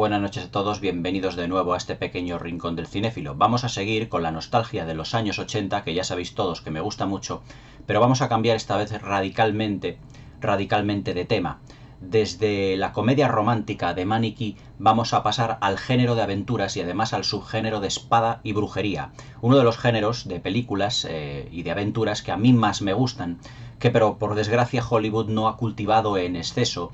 buenas noches a todos, bienvenidos de nuevo a este pequeño rincón del cinéfilo. Vamos a seguir con la nostalgia de los años 80, que ya sabéis todos que me gusta mucho, pero vamos a cambiar esta vez radicalmente de tema. Desde la comedia romántica de Maniquí vamos a pasar al género de aventuras y además al subgénero de espada y brujería. Uno de los géneros de películas y de aventuras que a mí más me gustan, que pero por desgracia Hollywood no ha cultivado en exceso,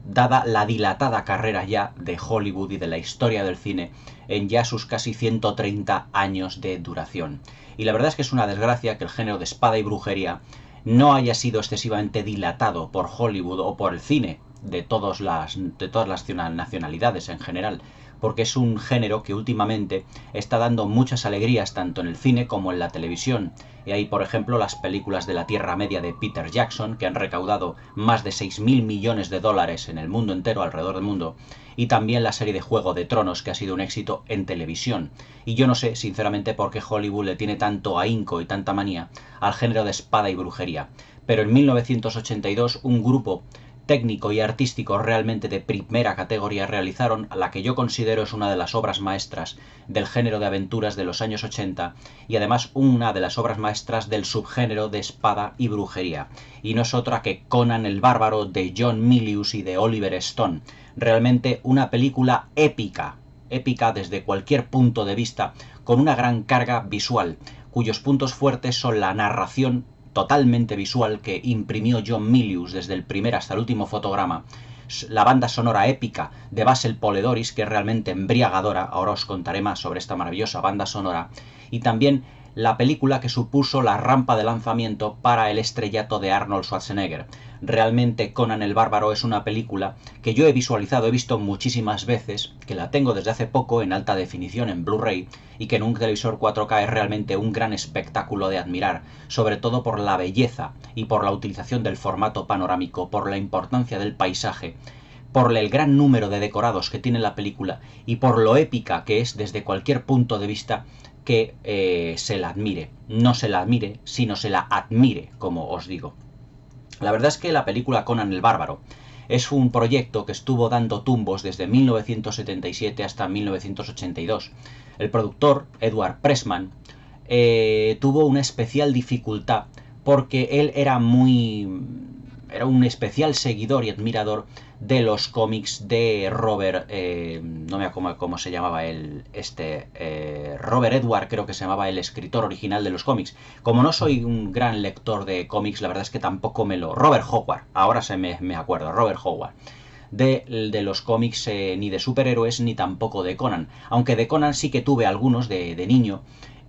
dada la dilatada carrera ya de Hollywood y de la historia del cine en ya sus casi 130 años de duración. Y la verdad es que es una desgracia que el género de espada y brujería no haya sido excesivamente dilatado por Hollywood o por el cine de todas las nacionalidades en general, porque es un género que últimamente está dando muchas alegrías tanto en el cine como en la televisión. Y hay, por ejemplo, las películas de la Tierra Media de Peter Jackson, que han recaudado más de 6.000 millones de dólares en el mundo entero, alrededor del mundo, y también la serie de Juego de Tronos, que ha sido un éxito en televisión. Y yo no sé, sinceramente, por qué Hollywood le tiene tanto ahínco y tanta manía al género de espada y brujería. Pero en 1982 un grupo técnico y artístico realmente de primera categoría realizaron la que yo considero es una de las obras maestras del género de aventuras de los años 80 y además una de las obras maestras del subgénero de espada y brujería. Y no es otra que Conan el Bárbaro de John Milius y de Oliver Stone. Realmente una película épica desde cualquier punto de vista, con una gran carga visual, cuyos puntos fuertes son la narración totalmente visual que imprimió John Milius desde el primer hasta el último fotograma, la banda sonora épica de Basil Poledouris, que es realmente embriagadora, ahora os contaré más sobre esta maravillosa banda sonora, y también la película que supuso la rampa de lanzamiento para el estrellato de Arnold Schwarzenegger. Realmente Conan el Bárbaro es una película que yo he visualizado, he visto muchísimas veces, que la tengo desde hace poco en alta definición en Blu-ray y que en un televisor 4K es realmente un gran espectáculo de admirar, sobre todo por la belleza y por la utilización del formato panorámico, por la importancia del paisaje, por el gran número de decorados que tiene la película y por lo épica que es desde cualquier punto de vista que se la admire. No se la admire, sino se la admire, como os digo. La verdad es que la película Conan el Bárbaro es un proyecto que estuvo dando tumbos desde 1977 hasta 1982. El productor, Edward Pressman, tuvo una especial dificultad porque él era un especial seguidor y admirador de los cómics de Robert, no me acuerdo cómo se llamaba Robert Edward, creo que se llamaba el escritor original de los cómics. Como no soy un gran lector de cómics, la verdad es que tampoco Robert Howard, ahora me acuerdo, Robert Howard. De los cómics ni de superhéroes ni tampoco de Conan, aunque de Conan sí que tuve algunos de niño.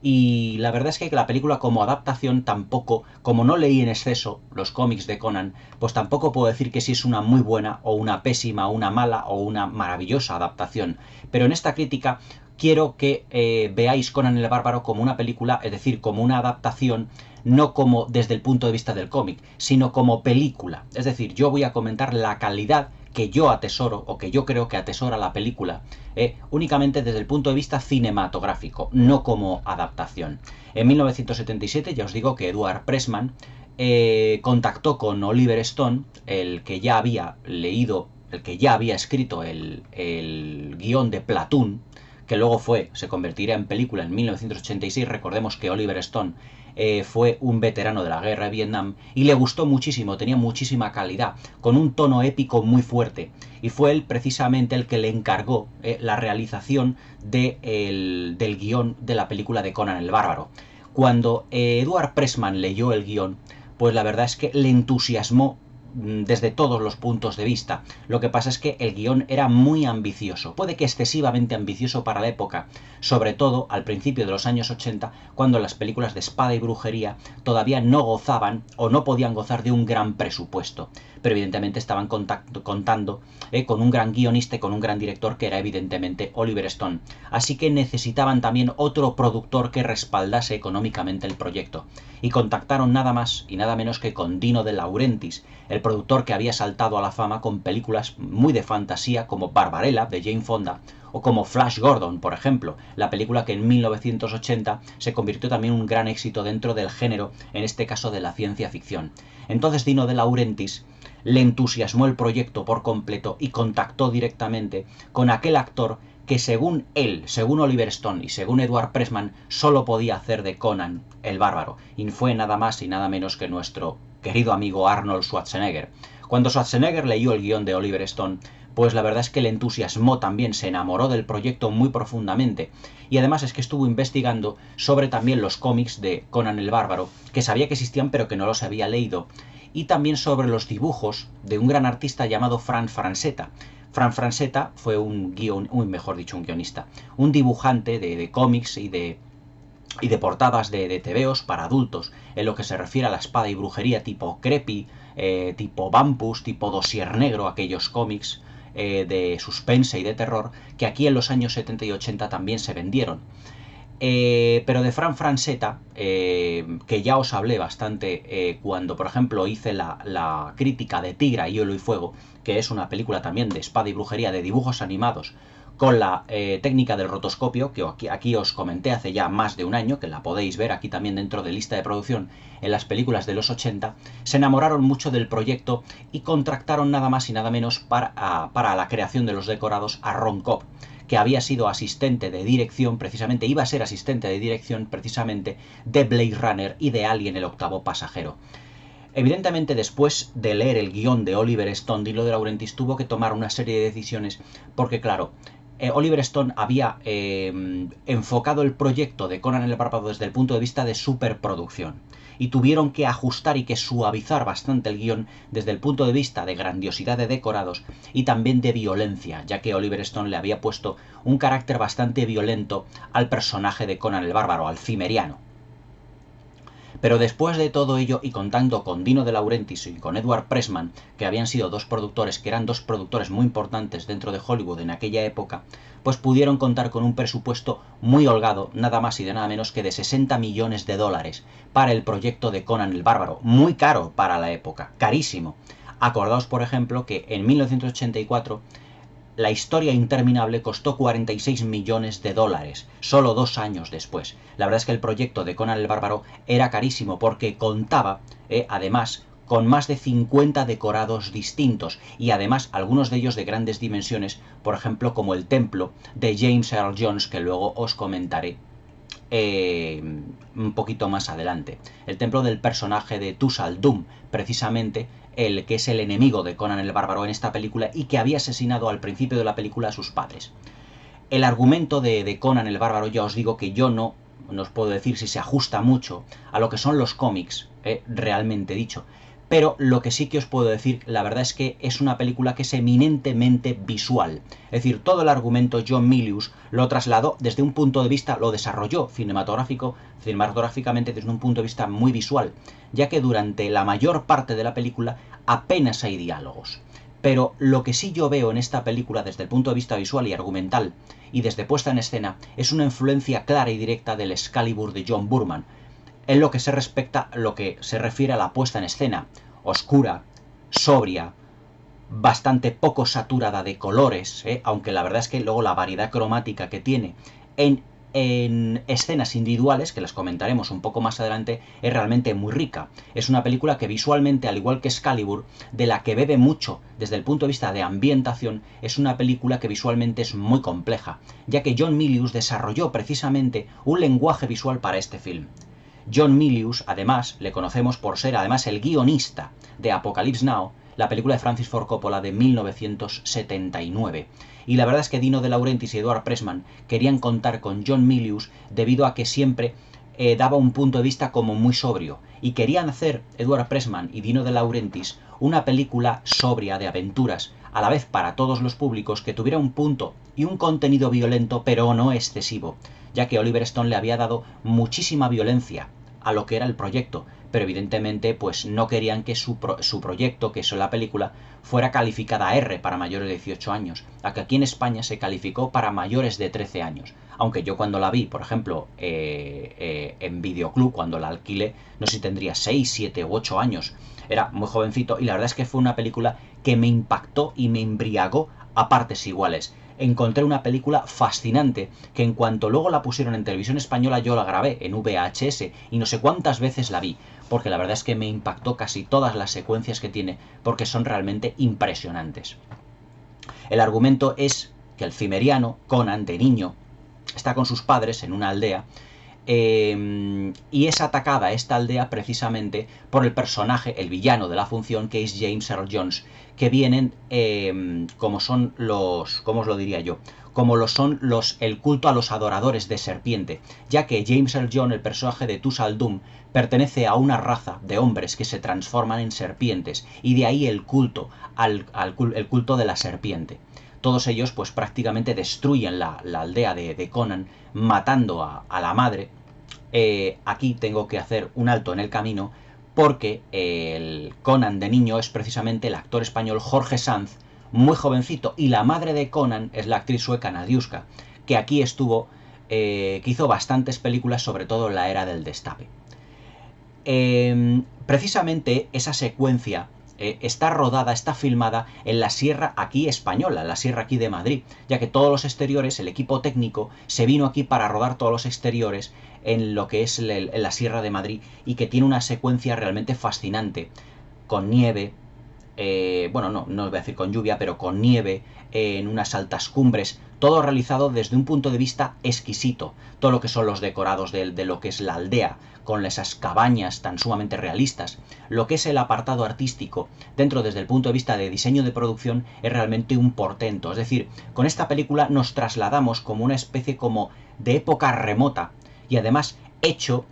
Y la verdad es que la película como adaptación tampoco, como no leí en exceso los cómics de Conan, pues tampoco puedo decir que si es una muy buena o una pésima o una mala o una maravillosa adaptación. Pero en esta crítica quiero que veáis Conan el Bárbaro como una película, es decir, como una adaptación, no como desde el punto de vista del cómic, sino como película. Es decir, yo voy a comentar la calidad que yo atesoro o que yo creo que atesora la película únicamente desde el punto de vista cinematográfico, no como adaptación. En 1977 ya os digo que Edward Pressman contactó con Oliver Stone, el que ya había escrito el guión de Platoon, que luego se convertirá en película en 1986. Recordemos que Oliver Stone fue un veterano de la guerra de Vietnam y le gustó muchísimo, tenía muchísima calidad, con un tono épico muy fuerte, y fue él precisamente el que le encargó la realización del guión de la película de Conan el Bárbaro. Cuando Edward Pressman leyó el guión, pues la verdad es que le entusiasmó desde todos los puntos de vista. Lo que pasa es que el guión era muy ambicioso, puede que excesivamente ambicioso para la época, sobre todo al principio de los años 80, cuando las películas de espada y brujería todavía no gozaban o no podían gozar de un gran presupuesto, pero evidentemente estaban contando con un gran guionista y con un gran director que era evidentemente Oliver Stone, así que necesitaban también otro productor que respaldase económicamente el proyecto, y contactaron nada más y nada menos que con Dino De Laurentiis, el productor que había saltado a la fama con películas muy de fantasía como Barbarella de Jane Fonda o como Flash Gordon, por ejemplo, la película que en 1980 se convirtió también en un gran éxito dentro del género, en este caso de la ciencia ficción. Entonces Dino De Laurentiis le entusiasmó el proyecto por completo y contactó directamente con aquel actor que según él, según Oliver Stone y según Edward Pressman, solo podía hacer de Conan el Bárbaro, y fue nada más y nada menos que nuestro querido amigo Arnold Schwarzenegger. Cuando Schwarzenegger leyó el guión de Oliver Stone, pues la verdad es que le entusiasmó también, se enamoró del proyecto muy profundamente, y además es que estuvo investigando sobre también los cómics de Conan el Bárbaro, que sabía que existían pero que no los había leído, y también sobre los dibujos de un gran artista llamado Fran Francetta. Fran Francetta fue un guionista, un dibujante de cómics y de portadas de tebeos para adultos, en lo que se refiere a la espada y brujería tipo Creepy, tipo Bumpus, tipo Dossier Negro, aquellos cómics de suspense y de terror que aquí en los años 70 y 80 también se vendieron. Pero de Fran Francetta, que ya os hablé bastante cuando, por ejemplo, hice la crítica de Tigra, Hielo y Fuego, que es una película también de espada y brujería de dibujos animados con la técnica del rotoscopio, que aquí os comenté hace ya más de un año, que la podéis ver aquí también dentro de lista de producción en las películas de los 80, se enamoraron mucho del proyecto y contrataron nada más y nada menos para la creación de los decorados a Ron Cobb, que había sido asistente de dirección, precisamente, iba a ser asistente de dirección precisamente de Blade Runner y de Alien el octavo pasajero. Evidentemente, después de leer el guión de Oliver Stone, Dino De Laurentiis tuvo que tomar una serie de decisiones, porque claro, Oliver Stone había enfocado el proyecto de Conan el Bárbaro desde el punto de vista de superproducción, y tuvieron que ajustar y que suavizar bastante el guión desde el punto de vista de grandiosidad de decorados y también de violencia, ya que Oliver Stone le había puesto un carácter bastante violento al personaje de Conan el Bárbaro, al Cimmeriano. Pero después de todo ello, y contando con Dino De Laurentiis y con Edward Pressman, que habían sido dos productores, que eran dos productores muy importantes dentro de Hollywood en aquella época, pues pudieron contar con un presupuesto muy holgado, nada más y de nada menos que de 60 millones de dólares para el proyecto de Conan el Bárbaro. Muy caro para la época, carísimo. Acordaos, por ejemplo, que en 1984 la historia interminable costó 46 millones de dólares, solo 2 años después. La verdad es que el proyecto de Conan el Bárbaro era carísimo porque contaba, además, con más de 50 decorados distintos y además algunos de ellos de grandes dimensiones, por ejemplo como el templo de James Earl Jones, que luego os comentaré un poquito más adelante. El templo del personaje de Tuz al-Dum, precisamente el que es el enemigo de Conan el Bárbaro en esta película y que había asesinado al principio de la película a sus padres. El argumento de Conan el Bárbaro, ya os digo que yo no os puedo decir si se ajusta mucho a lo que son los cómics, realmente dicho. Pero lo que sí que os puedo decir, la verdad es que es una película que es eminentemente visual. Es decir, todo el argumento John Milius lo trasladó desde un punto de vista, lo desarrolló cinematográficamente desde un punto de vista muy visual, ya que durante la mayor parte de la película apenas hay diálogos. Pero lo que sí yo veo en esta película desde el punto de vista visual y argumental, y desde puesta en escena, es una influencia clara y directa del Excalibur de John Boorman, en lo que se refiere a la puesta en escena, oscura, sobria, bastante poco saturada de colores, aunque la verdad es que luego la variedad cromática que tiene en escenas individuales, que las comentaremos un poco más adelante, es realmente muy rica. Es una película que visualmente, al igual que Excalibur, de la que bebe mucho desde el punto de vista de ambientación, es una película que visualmente es muy compleja, ya que John Milius desarrolló precisamente un lenguaje visual para este film. John Milius, además, le conocemos por ser además el guionista de Apocalypse Now, la película de Francis Ford Coppola de 1979. Y la verdad es que Dino De Laurentiis y Edward Pressman querían contar con John Milius debido a que siempre daba un punto de vista como muy sobrio. Y querían hacer, Edward Pressman y Dino De Laurentiis, una película sobria de aventuras, a la vez para todos los públicos, que tuviera un punto y un contenido violento, pero no excesivo, ya que Oliver Stone le había dado muchísima violencia a lo que era el proyecto, pero evidentemente pues no querían que su proyecto, que es la película, fuera calificada R para mayores de 18 años, a que aquí en España se calificó para mayores de 13 años, aunque yo cuando la vi, por ejemplo, en Videoclub, cuando la alquilé, no sé si tendría 6, 7 u 8 años, era muy jovencito, y la verdad es que fue una película que me impactó y me embriagó a partes iguales. encontré una película fascinante, que en cuanto luego la pusieron en televisión española yo la grabé en VHS y no sé cuántas veces la vi, porque la verdad es que me impactó casi todas las secuencias que tiene, porque son realmente impresionantes. El argumento es que el cimeriano, Conan, de niño, está con sus padres en una aldea, y es atacada esta aldea precisamente por el personaje, el villano de la función, que es James Earl Jones, que vienen como son los, ¿cómo os lo diría yo? Como lo son el culto a los adoradores de serpiente, ya que James Earl Jones, el personaje de Tuz al-Dum, pertenece a una raza de hombres que se transforman en serpientes, y de ahí el culto, el culto de la serpiente. Todos ellos pues prácticamente destruyen la aldea de Conan, matando a la madre. Aquí tengo que hacer un alto en el camino, porque el Conan de niño es precisamente el actor español Jorge Sanz, muy jovencito, y la madre de Conan es la actriz sueca Nadiuska, que aquí estuvo, que hizo bastantes películas, sobre todo en la era del Destape. Precisamente esa secuencia está rodada, está filmada en la sierra aquí española, en la sierra aquí de Madrid, ya que todos los exteriores, el equipo técnico se vino aquí para rodar todos los exteriores en lo que es la sierra de Madrid, y que tiene una secuencia realmente fascinante, con nieve, bueno, no os voy a decir con lluvia, pero con nieve, en unas altas cumbres, todo realizado desde un punto de vista exquisito. Todo lo que son los decorados de lo que es la aldea, con esas cabañas tan sumamente realistas. Lo que es el apartado artístico, dentro desde el punto de vista de diseño de producción, es realmente un portento. Es decir, con esta película nos trasladamos como una especie como de época remota, y además hecho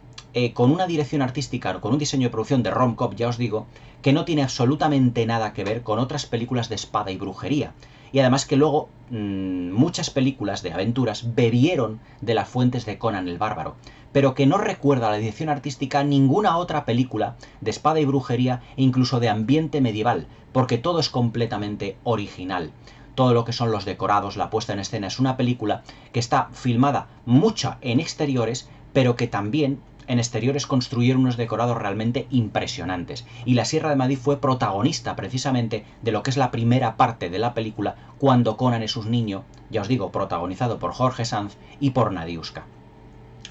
con una dirección artística, con un diseño de producción de rom-com, ya os digo, que no tiene absolutamente nada que ver con otras películas de espada y brujería. Y además que luego muchas películas de aventuras bebieron de las fuentes de Conan el Bárbaro, pero que no recuerda la dirección artística ninguna otra película de espada y brujería, e incluso de ambiente medieval, porque todo es completamente original. Todo lo que son los decorados, la puesta en escena, es una película que está filmada mucha en exteriores, pero que también en exteriores construyeron unos decorados realmente impresionantes. Y la Sierra de Madrid fue protagonista precisamente de lo que es la primera parte de la película, cuando Conan es un niño, ya os digo, protagonizado por Jorge Sanz y por Nadiuska.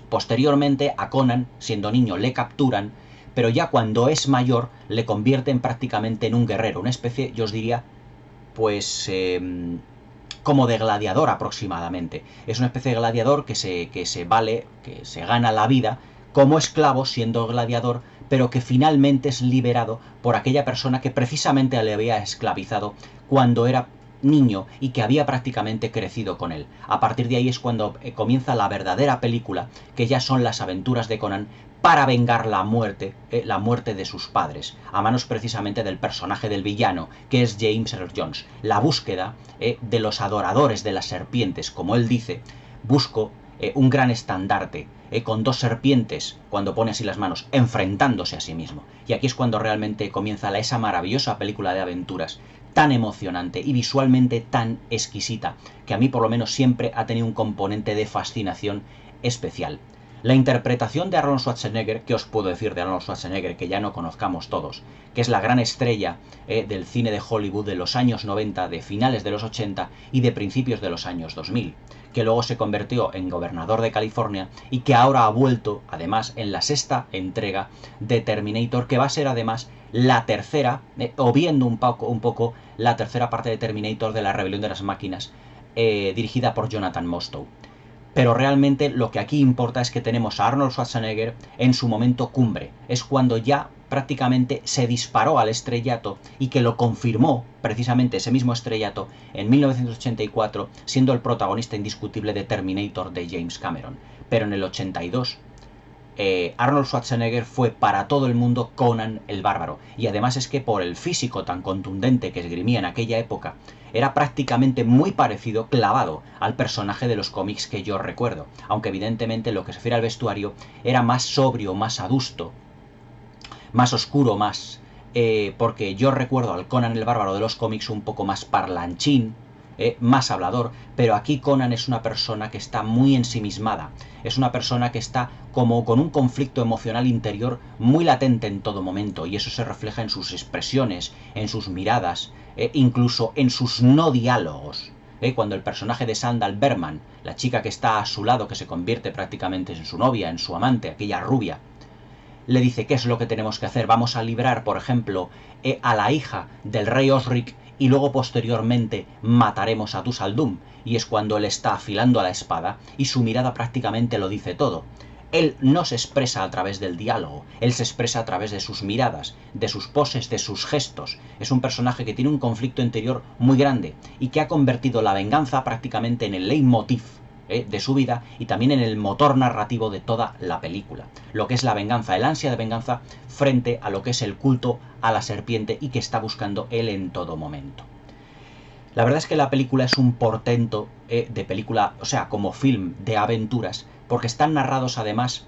Posteriormente a Conan, siendo niño, le capturan, pero ya cuando es mayor le convierten prácticamente en un guerrero, una especie, yo os diría, pues como de gladiador aproximadamente. Es una especie de gladiador que se gana la vida como esclavo siendo gladiador, pero que finalmente es liberado por aquella persona que precisamente le había esclavizado cuando era niño y que había prácticamente crecido con él. A partir de ahí es cuando comienza la verdadera película, que ya son las aventuras de Conan para vengar la muerte de sus padres, a manos precisamente del personaje del villano, que es James Earl Jones. La búsqueda de los adoradores de las serpientes, como él dice, busco un gran estandarte, con dos serpientes, cuando pone así las manos, enfrentándose a sí mismo. Y aquí es cuando realmente comienza esa maravillosa película de aventuras, tan emocionante y visualmente tan exquisita, que a mí por lo menos siempre ha tenido un componente de fascinación especial. La interpretación de Arnold Schwarzenegger, ¿qué os puedo decir de Arnold Schwarzenegger que ya no conozcamos todos? Que es la gran estrella del cine de Hollywood de los años 90, de finales de los 80 y de principios de los años 2000, que luego se convirtió en gobernador de California y que ahora ha vuelto, además, en la sexta entrega de Terminator, que va a ser además la tercera, o viendo un poco la tercera parte de Terminator, de la rebelión de las máquinas, dirigida por Jonathan Mostow. Pero realmente lo que aquí importa es que tenemos a Arnold Schwarzenegger en su momento cumbre. Es cuando ya prácticamente se disparó al estrellato, y que lo confirmó precisamente ese mismo estrellato en 1984, siendo el protagonista indiscutible de Terminator de James Cameron. Pero en el 82 Arnold Schwarzenegger fue para todo el mundo Conan el Bárbaro, y además es que por el físico tan contundente que esgrimía en aquella época, era prácticamente muy parecido, clavado, al personaje de los cómics que yo recuerdo, aunque evidentemente lo que se refiere al vestuario era más sobrio, más adusto, más oscuro, más... porque yo recuerdo al Conan el Bárbaro de los cómics un poco más parlanchín, más hablador, pero aquí Conan es una persona que está muy ensimismada, es una persona que está como con un conflicto emocional interior muy latente en todo momento, y eso se refleja en sus expresiones, en sus miradas, incluso en sus no diálogos. cuando el personaje de Sandal Berman, la chica que está a su lado, que se convierte prácticamente en su novia, en su amante, aquella rubia, le dice qué es lo que tenemos que hacer. Vamos a librar, por ejemplo, a la hija del rey Osric y luego posteriormente mataremos a Dúsal Doom. Y es cuando él está afilando a la espada y su mirada prácticamente lo dice todo. Él no se expresa a través del diálogo, él se expresa a través de sus miradas, de sus poses, de sus gestos. Es un personaje que tiene un conflicto interior muy grande y que ha convertido la venganza prácticamente en el leitmotiv de su vida y también en el motor narrativo de toda la película. Lo que es la venganza, el ansia de venganza frente a lo que es el culto a la serpiente y que está buscando él en todo momento. La verdad es que la película es un portento de película, o sea, como film de aventuras, porque están narrados además,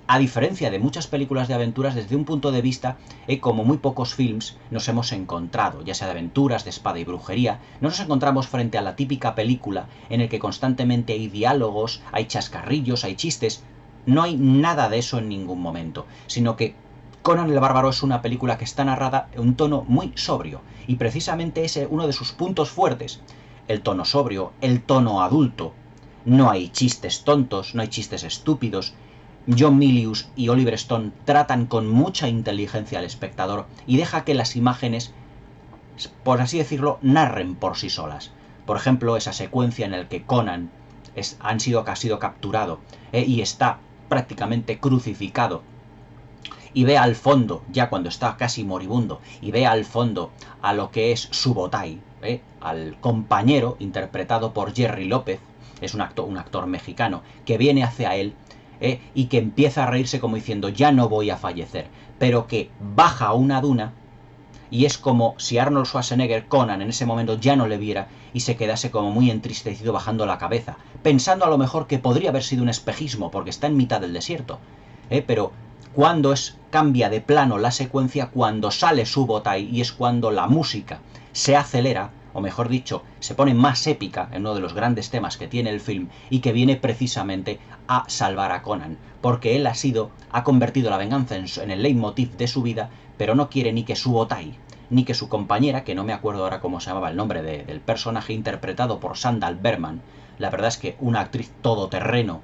a diferencia de muchas películas de aventuras, desde un punto de vista como muy pocos films nos hemos encontrado, ya sea de aventuras, de espada y brujería. No nos encontramos frente a la típica película en el que constantemente hay diálogos, hay chascarrillos, hay chistes. No hay nada de eso en ningún momento, sino que Conan el Bárbaro es una película que está narrada en un tono muy sobrio, y precisamente ese es uno de sus puntos fuertes, el tono sobrio, el tono adulto. No hay chistes tontos, no hay chistes estúpidos. John Milius y Oliver Stone tratan con mucha inteligencia al espectador y deja que las imágenes, por así decirlo, narren por sí solas. Por ejemplo, esa secuencia en la que Conan ha sido capturado y está prácticamente crucificado y ve al fondo, ya cuando está casi moribundo, y ve al fondo a lo que es Subotai, al compañero interpretado por Jerry López, es un actor mexicano, que viene hacia él y que empieza a reírse como diciendo ya no voy a fallecer, pero que baja a una duna y es como si Arnold Schwarzenegger, Conan, en ese momento ya no le viera y se quedase como muy entristecido bajando la cabeza, pensando a lo mejor que podría haber sido un espejismo porque está en mitad del desierto, pero cuando cambia de plano la secuencia, cuando sale Subotai, y es cuando la música se acelera, o mejor dicho, se pone más épica en uno de los grandes temas que tiene el film y que viene precisamente a salvar a Conan, porque él ha convertido la venganza en el leitmotiv de su vida, pero no quiere ni que Subotai, ni que su compañera, que no me acuerdo ahora cómo se llamaba el nombre del personaje interpretado por Sandal Berman, la verdad es que una actriz todoterreno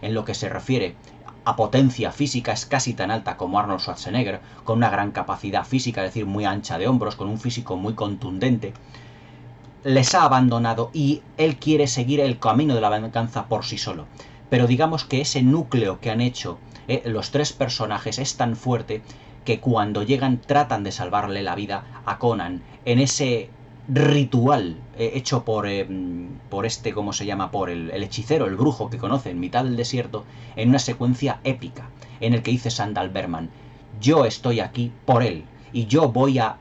en lo que se refiere a potencia física, es casi tan alta como Arnold Schwarzenegger, con una gran capacidad física, es decir, muy ancha de hombros, con un físico muy contundente, les ha abandonado y él quiere seguir el camino de la venganza por sí solo. Pero digamos que ese núcleo que han hecho los tres personajes es tan fuerte que cuando llegan tratan de salvarle la vida a Conan en ese ritual hecho por ¿cómo se llama? Por el hechicero, el brujo que conoce en mitad del desierto, en una secuencia épica, en el que dice Sandal Berman, yo estoy aquí por él, y yo voy a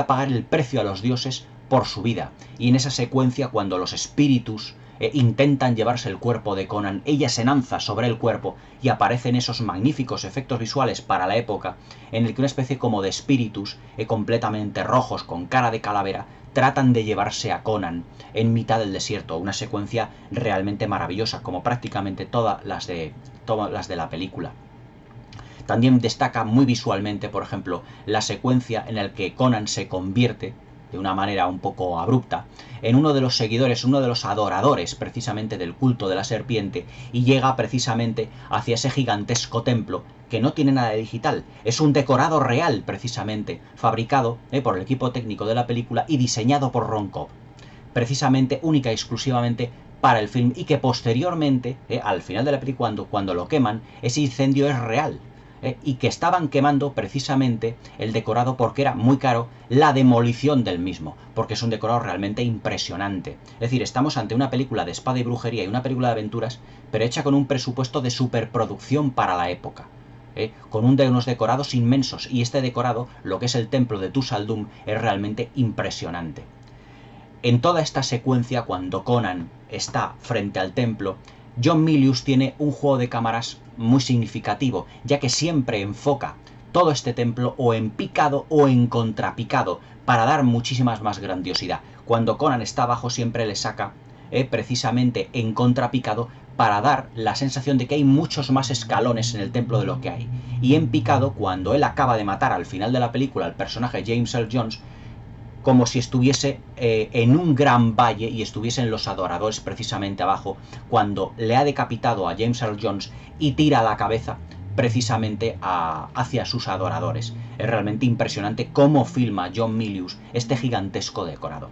pagar el precio a los dioses por su vida. Y en esa secuencia, cuando los espíritus intentan llevarse el cuerpo de Conan, ella se lanza sobre el cuerpo y aparecen esos magníficos efectos visuales para la época, en el que una especie como de espíritus completamente rojos, con cara de calavera, tratan de llevarse a Conan en mitad del desierto. Una secuencia realmente maravillosa, como prácticamente todas las de la película. También destaca muy visualmente, por ejemplo, la secuencia en la que Conan se convierte, de una manera un poco abrupta, en uno de los seguidores, uno de los adoradores precisamente del culto de la serpiente, y llega precisamente hacia ese gigantesco templo que no tiene nada de digital, es un decorado real precisamente, fabricado por el equipo técnico de la película y diseñado por Ron Cobb, precisamente única y exclusivamente para el film, y que posteriormente, al final de la película, cuando lo queman, ese incendio es real. Y que estaban quemando precisamente el decorado porque era muy caro la demolición del mismo, porque es un decorado realmente impresionante. Es decir, estamos ante una película de espada y brujería y una película de aventuras, pero hecha con un presupuesto de superproducción para la época, con unos decorados inmensos, y este decorado, lo que es el templo de Dúsal Doom, es realmente impresionante. En toda esta secuencia, cuando Conan está frente al templo, John Milius tiene un juego de cámaras muy significativo, ya que siempre enfoca todo este templo o en picado o en contrapicado, para dar muchísimas más grandiosidad. Cuando Conan está abajo, siempre le saca precisamente en contrapicado, para dar la sensación de que hay muchos más escalones en el templo de lo que hay. Y en picado, cuando él acaba de matar al final de la película al personaje James Earl Jones, como si estuviese en un gran valle y estuviesen los adoradores precisamente abajo, cuando le ha decapitado a James Earl Jones y tira la cabeza precisamente hacia sus adoradores. Es realmente impresionante cómo filma John Milius este gigantesco decorado.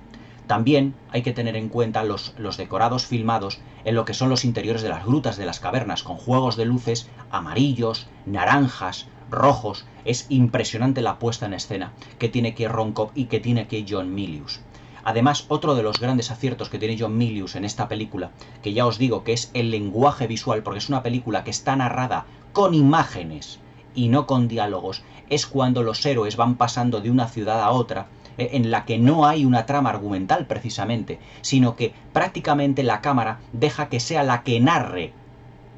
También hay que tener en cuenta los decorados filmados en lo que son los interiores de las grutas, de las cavernas, con juegos de luces amarillos, naranjas, rojos. Es impresionante la puesta en escena que tiene aquí Ron Cobb y que tiene aquí John Milius. Además, otro de los grandes aciertos que tiene John Milius en esta película, que ya os digo que es el lenguaje visual, porque es una película que está narrada con imágenes y no con diálogos, es cuando los héroes van pasando de una ciudad a otra, en la que no hay una trama argumental precisamente, sino que prácticamente la cámara deja que sea la que narre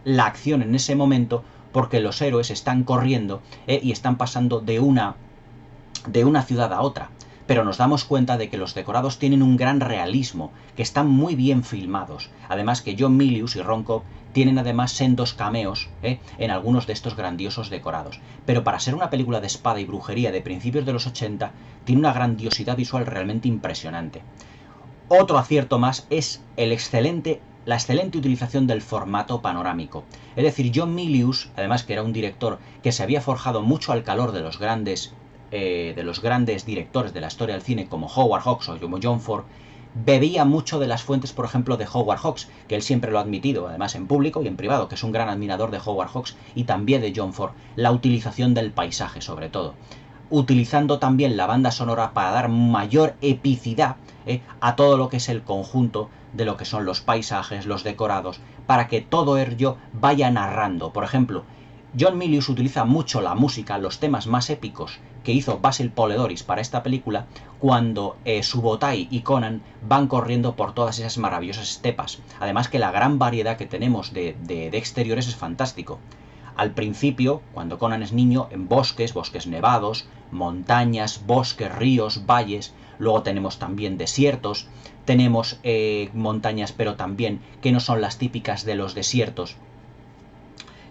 la acción en ese momento, porque los héroes están corriendo y están pasando de una ciudad a otra. Pero nos damos cuenta de que los decorados tienen un gran realismo, que están muy bien filmados. Además que John Milius y Ron Cobb tienen además sendos cameos en algunos de estos grandiosos decorados. Pero para ser una película de espada y brujería de principios de los 80, tiene una grandiosidad visual realmente impresionante. Otro acierto más es la excelente utilización del formato panorámico. Es decir, John Milius, además que era un director que se había forjado mucho al calor de los grandes directores de la historia del cine como Howard Hawks o como John Ford, bebía mucho de las fuentes, por ejemplo, de Howard Hawks, que él siempre lo ha admitido, además en público y en privado, que es un gran admirador de Howard Hawks, y también de John Ford, la utilización del paisaje sobre todo, utilizando también la banda sonora para dar mayor epicidad a todo lo que es el conjunto de lo que son los paisajes, los decorados, para que todo ello vaya narrando. Por ejemplo, John Milius utiliza mucho la música, los temas más épicos que hizo Basil Poledouris para esta película, cuando Subotai y Conan van corriendo por todas esas maravillosas estepas. Además que la gran variedad que tenemos de exteriores es fantástico. Al principio, cuando Conan es niño, en bosques nevados, montañas, bosques, ríos, valles. Luego tenemos también desiertos, tenemos montañas, pero también que no son las típicas de los desiertos,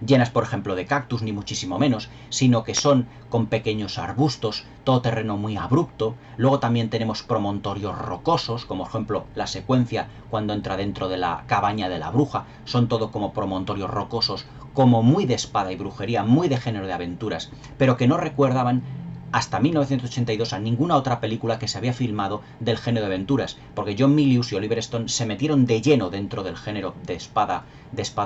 llenas por ejemplo de cactus, ni muchísimo menos, sino que son con pequeños arbustos, todo terreno muy abrupto. Luego también tenemos promontorios rocosos, como por ejemplo la secuencia cuando entra dentro de la cabaña de la bruja, son todo como promontorios rocosos, como muy de espada y brujería, muy de género de aventuras, pero que no recuerdaban hasta 1982 a ninguna otra película que se había filmado del género de aventuras, porque John Milius y Oliver Stone se metieron de lleno dentro del género de espada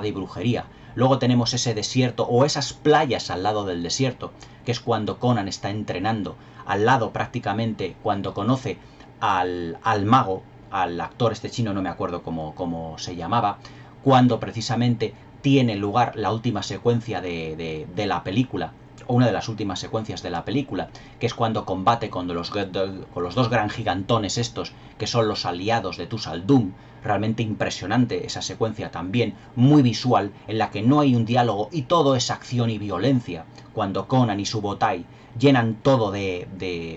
y brujería. Luego tenemos ese desierto o esas playas al lado del desierto, que es cuando Conan está entrenando, al lado prácticamente cuando conoce al mago, al actor este chino, no me acuerdo cómo se llamaba, cuando precisamente tiene lugar la última secuencia de la película, o una de las últimas secuencias de la película, que es cuando combate con los dos gran gigantones estos, que son los aliados de Tuz al-Dum. Realmente impresionante esa secuencia también, muy visual, en la que no hay un diálogo y todo es acción y violencia, cuando Conan y Subotai llenan todo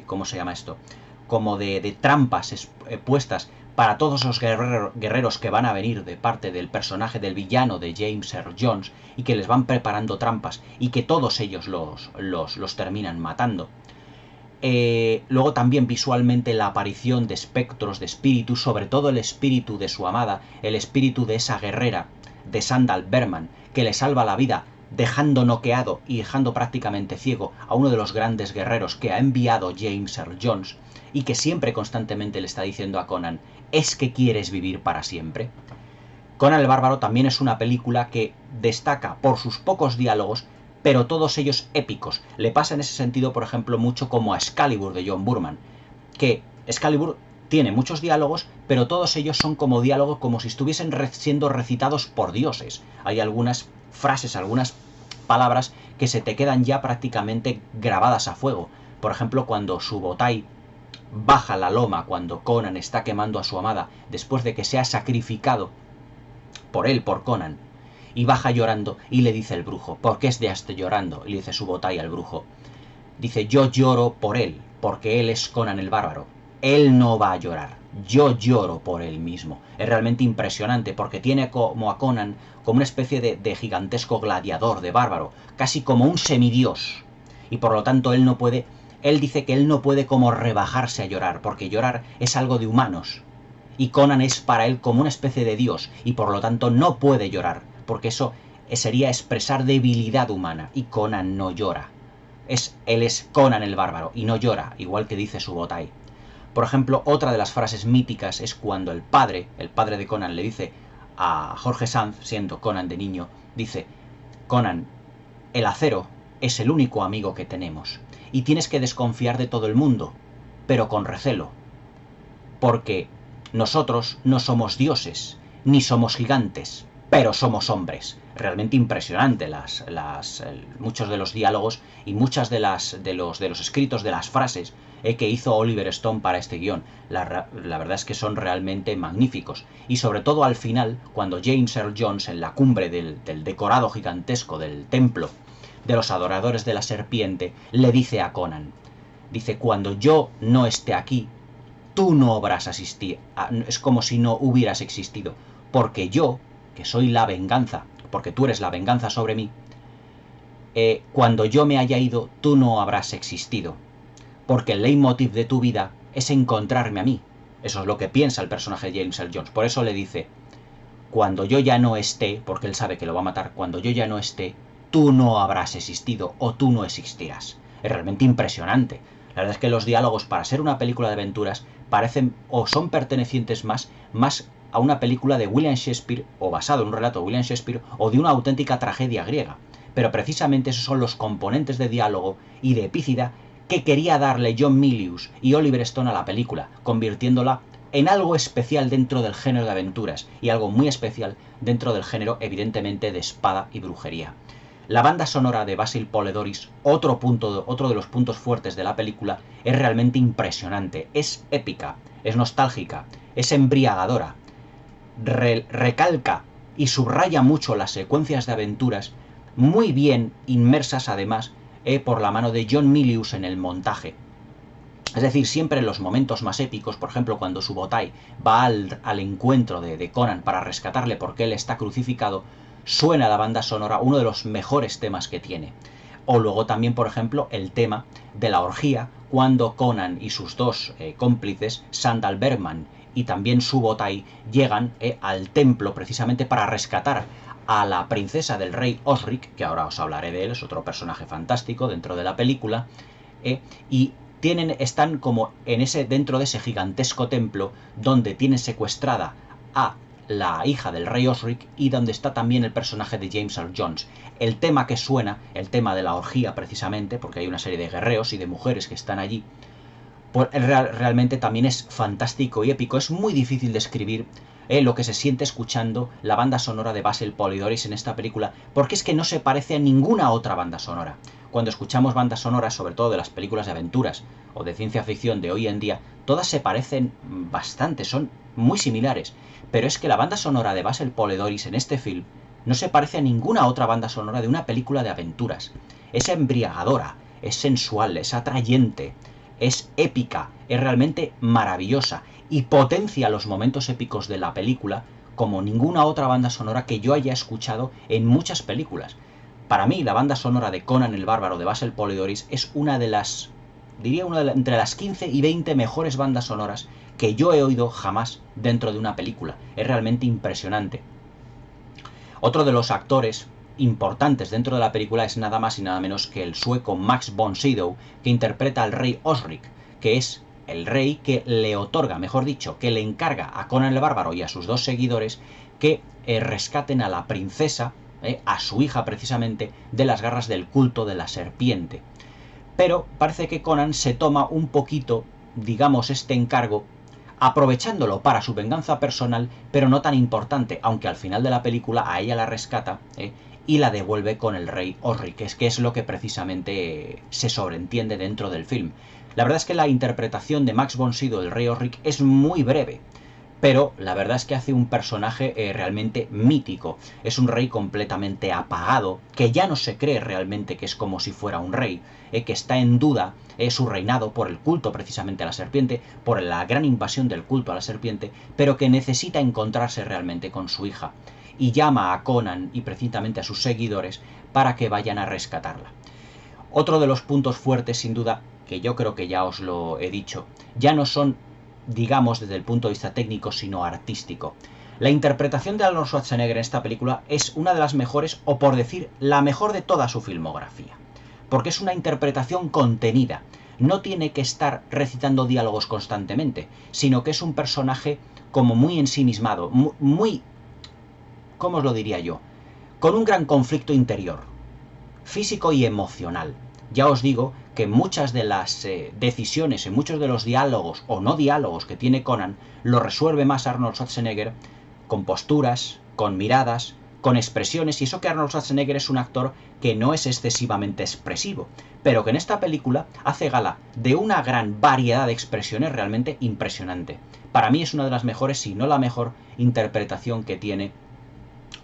¿cómo se llama esto? Como de trampas puestas para todos los guerreros que van a venir de parte del personaje del villano de James Earl Jones, y que les van preparando trampas y que todos ellos los terminan matando. Luego también visualmente la aparición de espectros, de espíritus, sobre todo el espíritu de su amada, el espíritu de esa guerrera, de Sandal Berman, que le salva la vida dejando noqueado y dejando prácticamente ciego a uno de los grandes guerreros que ha enviado James Earl Jones, y que siempre constantemente le está diciendo a Conan: ¿es que quieres vivir para siempre? Conan el Bárbaro también es una película que destaca por sus pocos diálogos, pero todos ellos épicos. Le pasa en ese sentido, por ejemplo, mucho como a Excalibur de John Boorman, que Excalibur tiene muchos diálogos, pero todos ellos son como diálogos como si estuviesen siendo recitados por dioses. Hay algunas frases, algunas palabras que se te quedan ya prácticamente grabadas a fuego. Por ejemplo, cuando Subotai baja la loma, cuando Conan está quemando a su amada, después de que se ha sacrificado por Conan, y baja llorando, y le dice el brujo: ¿por qué estás llorando? Y le dice Subotai al brujo, dice: yo lloro por él, porque él es Conan el Bárbaro. Él no va a llorar, yo lloro por él mismo. Es realmente impresionante, porque tiene como a Conan como una especie de gigantesco gladiador, de bárbaro, casi como un semidios, y por lo tanto él no puede él dice que él no puede como rebajarse a llorar, porque llorar es algo de humanos. Y Conan es para él como una especie de dios, y por lo tanto no puede llorar, porque eso sería expresar debilidad humana, y Conan no llora. Él es Conan el bárbaro, y no llora, igual que dice Subotai. Por ejemplo, otra de las frases míticas es cuando el padre de Conan le dice a Jorge Sanz, siendo Conan de niño, dice: Conan, el acero es el único amigo que tenemos, y tienes que desconfiar de todo el mundo, pero con recelo, porque nosotros no somos dioses, ni somos gigantes, pero somos hombres. Realmente impresionante muchos de los diálogos y muchas de los escritos de las frases que hizo Oliver Stone para este guión. La verdad es que son realmente magníficos. Y sobre todo al final, cuando James Earl Jones, en la cumbre del decorado gigantesco del templo de los adoradores de la serpiente, le dice a Conan, dice: cuando yo no esté aquí, tú no habrás asistido, es como si no hubieras existido, porque yo, que soy la venganza, porque tú eres la venganza sobre mí, cuando yo me haya ido, tú no habrás existido, porque el leitmotiv de tu vida es encontrarme a mí. Eso es lo que piensa el personaje de James Earl Jones. Por eso le dice: cuando yo ya no esté, porque él sabe que lo va a matar, cuando yo ya no esté, tú no habrás existido o tú no existirás. Es realmente impresionante. La verdad es que los diálogos, para ser una película de aventuras, parecen o son pertenecientes más a una película de William Shakespeare, o basado en un relato de William Shakespeare, o de una auténtica tragedia griega. Pero precisamente esos son los componentes de diálogo y de epícida que quería darle John Milius y Oliver Stone a la película, convirtiéndola en algo especial dentro del género de aventuras y algo muy especial dentro del género, evidentemente, de espada y brujería. La banda sonora de Basil Poledouris, otro de los puntos fuertes de la película, es realmente impresionante, es épica, es nostálgica, es embriagadora, recalca y subraya mucho las secuencias de aventuras, muy bien inmersas además por la mano de John Milius en el montaje. Es decir, siempre en los momentos más épicos, por ejemplo cuando Subotai va al encuentro de Conan para rescatarle porque él está crucificado, suena la banda sonora, uno de los mejores temas que tiene. O luego también, por ejemplo, el tema de la orgía, cuando Conan y sus dos cómplices, Sandal Bergman y también Subotai, llegan al templo precisamente para rescatar a la princesa del rey Osric, que ahora os hablaré de él, es otro personaje fantástico dentro de la película, y están como dentro de ese gigantesco templo donde tienen secuestrada a la hija del rey Osric y donde está también el personaje de James Earl Jones. El tema que suena, el tema de la orgía precisamente, porque hay una serie de guerreros y de mujeres que están allí, pues realmente también es fantástico y épico. Es muy difícil describir lo que se siente escuchando la banda sonora de Basil Poledouris en esta película, porque es que no se parece a ninguna otra banda sonora. Cuando escuchamos bandas sonoras, sobre todo de las películas de aventuras o de ciencia ficción de hoy en día, todas se parecen bastante, son muy similares. Pero es que la banda sonora de Basil Poledouris en este film no se parece a ninguna otra banda sonora de una película de aventuras. Es embriagadora, es sensual, es atrayente, es épica, es realmente maravillosa y potencia los momentos épicos de la película como ninguna otra banda sonora que yo haya escuchado en muchas películas. Para mí, la banda sonora de Conan el Bárbaro de Basil Poledouris es una de las, entre las 15 y 20 mejores bandas sonoras que yo he oído jamás dentro de una película. Es realmente impresionante. Otro de los actores importantes dentro de la película es nada más y nada menos que el sueco Max von Sydow, que interpreta al rey Osric, que es el rey que le otorga, mejor dicho, que le encarga a Conan el Bárbaro y a sus dos seguidores que rescaten a la princesa, a su hija precisamente, de las garras del culto de la serpiente. Pero parece que Conan se toma un poquito, digamos, este encargo, aprovechándolo para su venganza personal, pero no tan importante, aunque al final de la película a ella la rescata y la devuelve con el rey Osric, que es lo que precisamente se sobreentiende dentro del film. La verdad es que la interpretación de Max von Sydow, el rey Osric, es muy breve, pero la verdad es que hace un personaje realmente mítico. Es un rey completamente apagado, que ya no se cree realmente que es como si fuera un rey, que está en duda su reinado por el culto precisamente a la serpiente, por la gran invasión del culto a la serpiente, pero que necesita encontrarse realmente con su hija, y llama a Conan y precisamente a sus seguidores para que vayan a rescatarla. Otro de los puntos fuertes, sin duda, que yo creo que ya os lo he dicho, ya no son, digamos, desde el punto de vista técnico, sino artístico. La interpretación de Arnold Schwarzenegger en esta película es una de las mejores, o por decir, la mejor de toda su filmografía. Porque es una interpretación contenida. No tiene que estar recitando diálogos constantemente, sino que es un personaje como muy ensimismado, muy, ¿cómo os lo diría yo? Con un gran conflicto interior, físico y emocional. Ya os digo que muchas de las decisiones, en muchos de los diálogos o no diálogos que tiene Conan, lo resuelve más Arnold Schwarzenegger con posturas, con miradas, con expresiones, y eso que Arnold Schwarzenegger es un actor que no es excesivamente expresivo, pero que en esta película hace gala de una gran variedad de expresiones realmente impresionante. Para mí es una de las mejores, si no la mejor, interpretación que tiene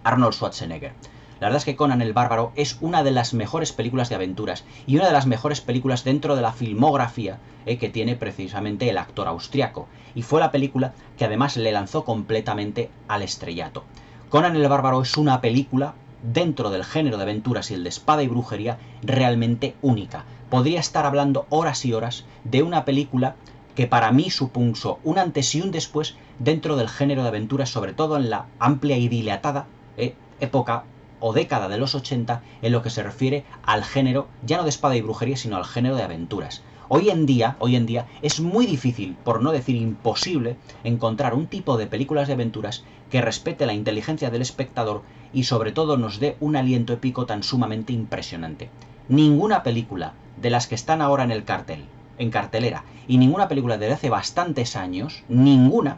Arnold Schwarzenegger. La verdad es que Conan el Bárbaro es una de las mejores películas de aventuras y una de las mejores películas dentro de la filmografía que tiene precisamente el actor austriaco. Y fue la película que además le lanzó completamente al estrellato. Conan el Bárbaro es una película dentro del género de aventuras y el de espada y brujería realmente única. Podría estar hablando horas y horas de una película que para mí supuso un antes y un después dentro del género de aventuras, sobre todo en la amplia y dilatada época o década de los 80 en lo que se refiere al género, ya no de espada y brujería, sino al género de aventuras. Hoy en día es muy difícil, por no decir imposible, encontrar un tipo de películas de aventuras que respete la inteligencia del espectador y sobre todo nos dé un aliento épico tan sumamente impresionante. Ninguna película de las que están ahora en el cartel, en cartelera, y ninguna película de hace bastantes años, ninguna,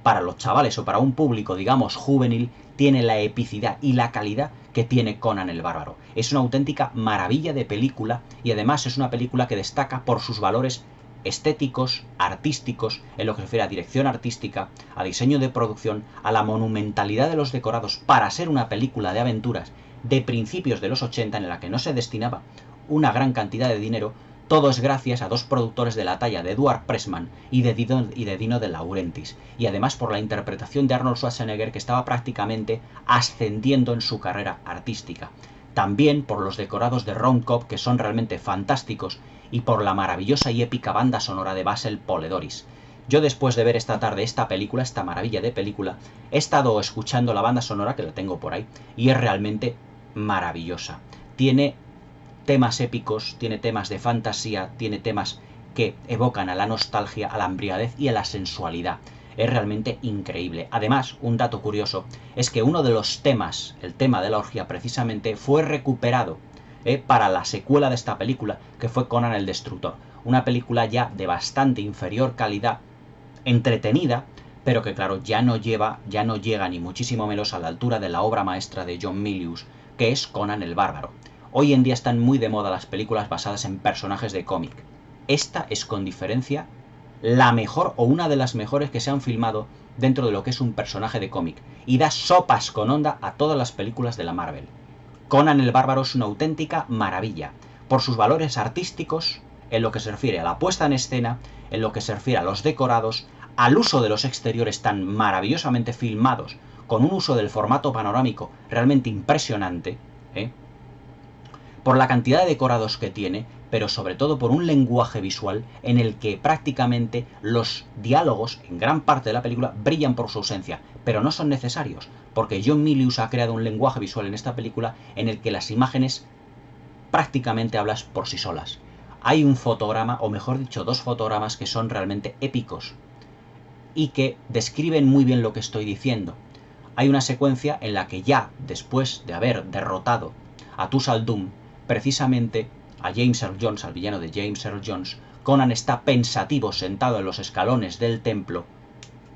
para los chavales o para un público, digamos, juvenil, tiene la epicidad y la calidad que tiene Conan el Bárbaro. Es una auténtica maravilla de película y además es una película que destaca por sus valores estéticos, artísticos, en lo que se refiere a dirección artística, a diseño de producción, a la monumentalidad de los decorados para ser una película de aventuras de principios de los 80 en la que no se destinaba una gran cantidad de dinero. Todo es gracias a dos productores de la talla de Edward Pressman y de Dino De Laurentiis, y además por la interpretación de Arnold Schwarzenegger, que estaba prácticamente ascendiendo en su carrera artística. También por los decorados de Ron Cobb, que son realmente fantásticos, y por la maravillosa y épica banda sonora de Basil Poledouris. Yo después de ver esta tarde esta película, esta maravilla de película, he estado escuchando la banda sonora, que la tengo por ahí, y es realmente maravillosa. Tiene temas épicos, tiene temas de fantasía, tiene temas que evocan a la nostalgia, a la embriaguez y a la sensualidad. Es realmente increíble. Además, un dato curioso es que uno de los temas, el tema de la orgía precisamente, fue recuperado para la secuela de esta película, que fue Conan el Destructor. Una película ya de bastante inferior calidad, entretenida, pero que claro, ya no llega ni muchísimo menos a la altura de la obra maestra de John Milius, que es Conan el Bárbaro. Hoy en día están muy de moda las películas basadas en personajes de cómic. Esta es con diferencia la mejor o una de las mejores que se han filmado dentro de lo que es un personaje de cómic, y da sopas con onda a todas las películas de la Marvel. Conan el Bárbaro es una auténtica maravilla, por sus valores artísticos, en lo que se refiere a la puesta en escena, en lo que se refiere a los decorados, al uso de los exteriores tan maravillosamente filmados, con un uso del formato panorámico realmente impresionante, por la cantidad de decorados que tiene, pero sobre todo por un lenguaje visual en el que prácticamente los diálogos, en gran parte de la película, brillan por su ausencia, pero no son necesarios, porque John Milius ha creado un lenguaje visual en esta película en el que las imágenes prácticamente hablan por sí solas. Hay un fotograma, o mejor dicho, dos fotogramas que son realmente épicos y que describen muy bien lo que estoy diciendo. Hay una secuencia en la que ya, después de haber derrotado a Tuz al-Dum, precisamente a James Earl Jones, al villano de James Earl Jones, Conan está pensativo sentado en los escalones del templo,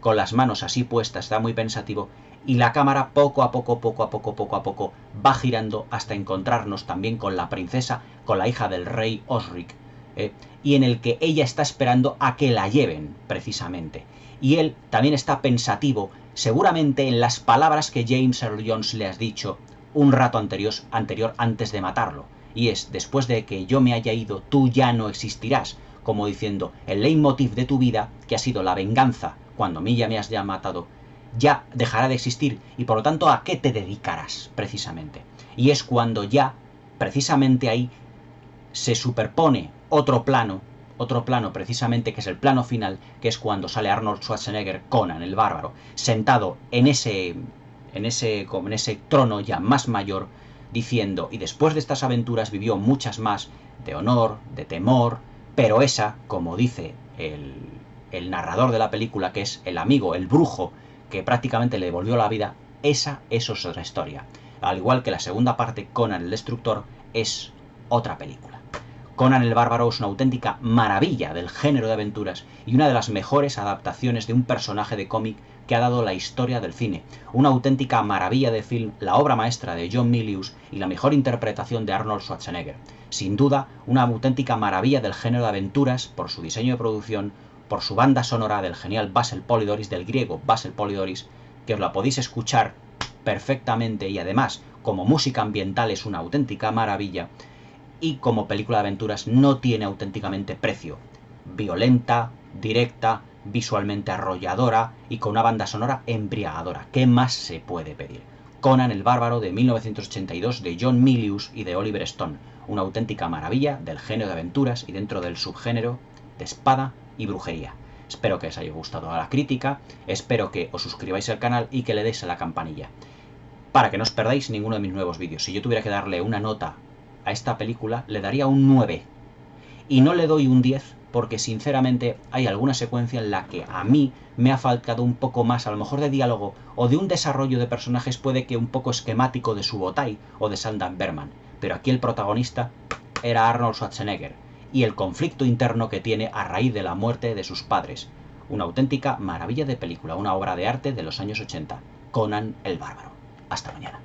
con las manos así puestas, está muy pensativo, y la cámara poco a poco va girando hasta encontrarnos también con la princesa, con la hija del rey Osric, y en el que ella está esperando a que la lleven, precisamente. Y él también está pensativo, seguramente en las palabras que James Earl Jones le ha dicho un rato anterior antes de matarlo. Y es, después de que yo me haya ido, tú ya no existirás, como diciendo, el leitmotiv de tu vida, que ha sido la venganza, cuando a mí ya me has matado, ya dejará de existir, y por lo tanto, ¿a qué te dedicarás, precisamente? Y es cuando ya, precisamente ahí, se superpone otro plano, otro plano precisamente, que es el plano final, que es cuando sale Arnold Schwarzenegger, Conan el Bárbaro, sentado en ese trono ya más mayor, diciendo: y después de estas aventuras vivió muchas más, de honor, de temor, pero esa, como dice el narrador de la película, que es el amigo, el brujo, que prácticamente le devolvió la vida, esa es otra historia. Al igual que la segunda parte, Conan el Destructor, es otra película. Conan el Bárbaro es una auténtica maravilla del género de aventuras y una de las mejores adaptaciones de un personaje de cómic que ha dado la historia del cine. Una auténtica maravilla de film, la obra maestra de John Milius y la mejor interpretación de Arnold Schwarzenegger. Sin duda, una auténtica maravilla del género de aventuras por su diseño de producción, por su banda sonora del genial Basil Polidoris, del griego Basil Polidoris, que os la podéis escuchar perfectamente y además como música ambiental es una auténtica maravilla, y como película de aventuras no tiene auténticamente precio. Violenta, directa, visualmente arrolladora y con una banda sonora embriagadora. ¿Qué más se puede pedir? Conan el Bárbaro de 1982 de John Milius y de Oliver Stone. Una auténtica maravilla del género de aventuras y dentro del subgénero de espada y brujería. Espero que os haya gustado la crítica, espero que os suscribáis al canal y que le deis a la campanilla para que no os perdáis ninguno de mis nuevos vídeos. Si yo tuviera que darle una nota a esta película, le daría un 9. Y no le doy un 10 porque sinceramente hay alguna secuencia en la que a mí me ha faltado un poco más, a lo mejor de diálogo o de un desarrollo de personajes, puede que un poco esquemático, de Subotai o de Sandan Berman. Pero aquí el protagonista era Arnold Schwarzenegger y el conflicto interno que tiene a raíz de la muerte de sus padres. Una auténtica maravilla de película, una obra de arte de los años 80. Conan el Bárbaro. Hasta mañana.